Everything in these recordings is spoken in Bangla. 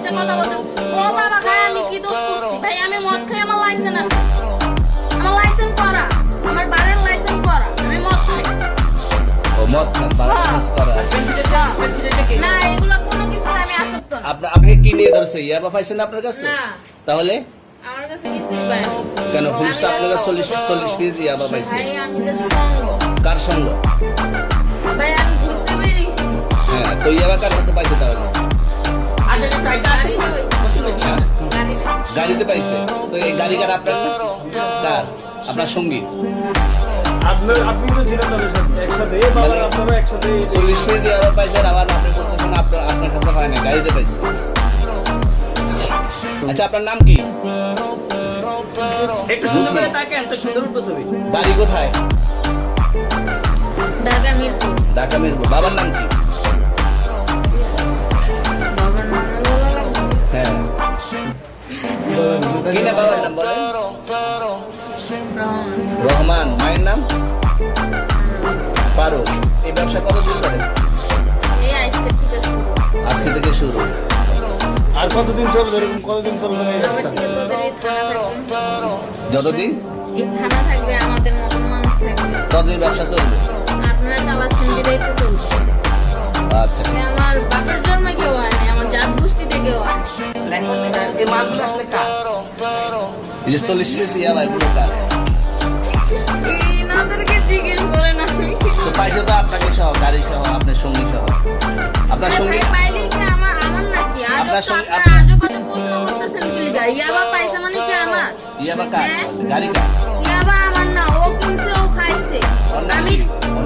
সাথে কথা বলতে। ও বাবা ভাই আমি কি দোষ করছি ভাই? আমি মদ খাই, আমার লাইসেন্স আছে, আমার লাইসেন্স করা, আমার বারের লাইসেন্স করা, আমি মদ খাই। ও মদ খান, বারান্স করা। না এগুলো কোনো কিছুতে আমি আসক্ত না। আপনি কি নিয়ে ধরছে? ইয়াবা পাইছেন আপনার কাছে? না তাহলে আমার কাছে কিছুই পাই না। কেন পুলিশটা আপনার কাছে 40 পিস ইয়াবা পাইছে? ভাই আমি যে সঙ্গ, কার সঙ্গ? ভাই আমি ঘুরতে বেরিয়েছি। হ্যাঁ, তো ইয়াবা কার কাছে পাইছে তাহলে? আসলে টাইটা আসেনি ভাই। হ্যাঁ, গাড়িতে। গাড়িতে পাইছে। তো এই গাড়ি কার আপনার না? কার? আপনার সঙ্গী? আপনি তো ছিলেন তাদের সাথে একসাথে, বাবা আপনারা একসাথে 40 পিস ইয়াবা পাইছেন, আবার আপনি বলতেছেন আপনার কাছে পায় না, গাড়িতে পাইছে। আচ্ছা আপনার নাম কি? একটু সুন্দর করে তাকান তো, সুন্দর উঠবে ছবি। বাড়ি কোথায়? ঢাকা মিরপুর। ঢাকা মিরপুর। বাবার নাম কি? বাবার নাম বলা লাগবে? হ্যাঁ, কি না বাবার নাম বলেন? রহমান। রহমান। মায়ের নাম? পারো। এই ব্যবসা কতদিন করেন? এই আজকে থেকে শুরু। আজকে থেকে শুরু। আর কতদিন চলবে, এরকম কতদিন চলবে এই তবে ব্যবসা? থেকে তোদের এই থানা থাকবে, যতদিন? এই থানা থাকবে, আমাদের মতন মানুষ থাকবে। ততদিন ব্যবসা চলবে। আপনারা চালাচ্ছেন বিদায় তো চলছে। আচ্ছা, তবে আমার বাপের জন্মে কেউ হয়নি, আমার জাত গোষ্ঠীতে কেউ হয়নি। এই মালগুলো আসলে কার? এই যে 40 পিস ইয়াবা এগুলো কার? এই নাদেরকে জিজ্ঞেস করেন আমি কি তো পাইছে তো আপনাকে সহ, গাড়ি সহ, আপনার সঙ্গী সহ। আপনার সঙ্গী? ভাই পাইলে কি আমার নাকি? আজব আপনার তো সঙ্গে- আপনারা আজব আজব প্রশ্ন করতেছেন কি লিগা? ইয়াবা পাইছে মানে কি আমার? ইয়াবা কার? হ্যাঁ? গাড়ি কার? ইয়াবা আমার না, ও কিনছে, ও খাইছে। ওর নাম আমি কি?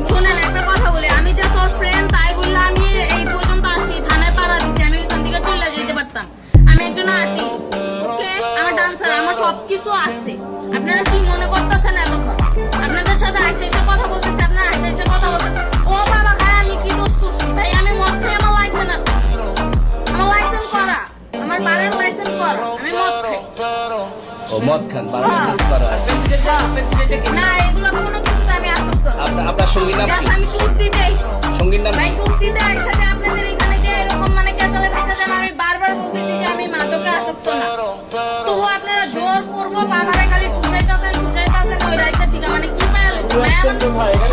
শোনেন একটা কথা বলি, আমি যে তোর ফ্রেন্ড তাই বললে আমি এই পর্যন্ত আসি, থানায় পাড়া দিছি, আমি ওইখান থেকে চলে যেতে পারতাম। আমি একজন আর্টিস্ট, ওকে, আমার ডান্সার, আমার সবকিছু আছে। আপনারা কি মনে করতেছেন এতক্ষণ? আপনাদের সাথে আইসা এসে কথা বলতেছি, আপনারা আইসা এসে কথা বলতেন। ও বাবা ভাই আমি কি দোষ করছি ভাই? আমি মদ খাই, আমার লাইসেন্স আছে, আমার লাইসেন্স করা, আমার বারের লাইসেন্স করা, আমি মদ খাই। ও মদ খান, বারান্স করা। না এগুলো কোনো কিছুতে আমি আসক্ত না। আপনার সঙ্গীর নাম কি? জাস্ট আমি ট্যুর দিতে আইছি। সঙ্গীর নাম ভাই কি? ট্যুর দিতে আইসা যে আপনাদের এখানে যে এরকম মানে কেচালে ফেসা যান, আমি বারবার বলতেছি যে আমি মাদকে আসক্ত না। তবু আপনারা জোর করবো বাবারে খালি ঠুসাইতেছেন ওই রাইতে থেকে, মানে কি পায়া লইছে? আসছেন কোথায়? এখানে